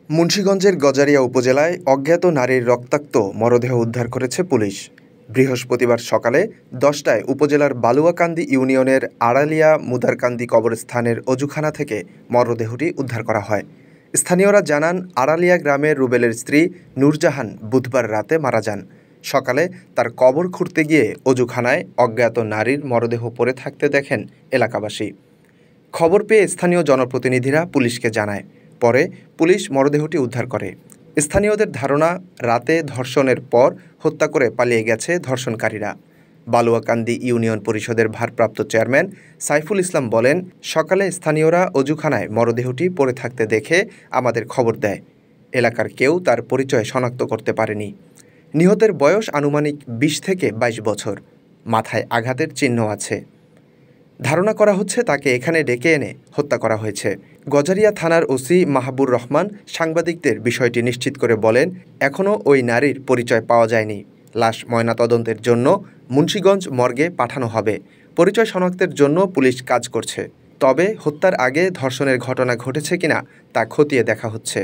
মুন্সিগঞ্জের গজারিয়া উপজেলায় অজ্ঞাত নারীর রক্তাক্ত মরদেহ উদ্ধার করেছে পুলিশ। বৃহস্পতিবার সকালে ১০টায় উপজেলার বালুয়াকান্দি ইউনিয়নের আড়ালিয়া মুদারকান্দি কবরস্থানের অজুখানা থেকে মরদেহটি উদ্ধার করা হয়। স্থানীয়রা জানান, আড়ালিয়া গ্রামের রুবেলের স্ত্রী নূরজাহান বুধবার রাতে মারা যান। সকালে তার কবর খুঁড়তে গিয়ে অজুখানায় অজ্ঞাত নারীর মরদেহ পড়ে থাকতে দেখেন এলাকাবাসী। খবর পেয়ে স্থানীয় জনপ্রতিনিধিরা পুলিশকে জানায়। পরে পুলিশ মরদেহটি উদ্ধার করে। স্থানীয়দের ধারণা, রাতে ধর্ষণের পর হত্যা করে পালিয়ে গেছে ধর্ষণকারীরা। বালুয়াকান্দি ইউনিয়ন পরিষদের ভারপ্রাপ্ত চেয়ারম্যান সাইফুল ইসলাম বলেন, সকালে স্থানীয়রা অজুখানায় মরদেহটি পড়ে থাকতে দেখে আমাদের খবর দেয়। এলাকার কেউ তার পরিচয় শনাক্ত করতে পারেনি। নিহতের বয়স আনুমানিক ২০ থেকে ২২ বছর। মাথায় আঘাতের চিহ্ন আছে। ধারণা করা হচ্ছে তাকে এখানে ডেকে এনে হত্যা করা হয়েছে। গজারিয়া থানার ওসি মাহবুর রহমান সাংবাদিকদের বিষয়টি নিশ্চিত করে বলেন, এখনও ওই নারীর পরিচয় পাওয়া যায়নি। লাশ ময়নাতদন্তের জন্য মুন্সিগঞ্জ মর্গে পাঠানো হবে। পরিচয় শনাক্তের জন্য পুলিশ কাজ করছে। তবে হত্যার আগে ধর্ষণের ঘটনা ঘটেছে কিনা তা খতিয়ে দেখা হচ্ছে।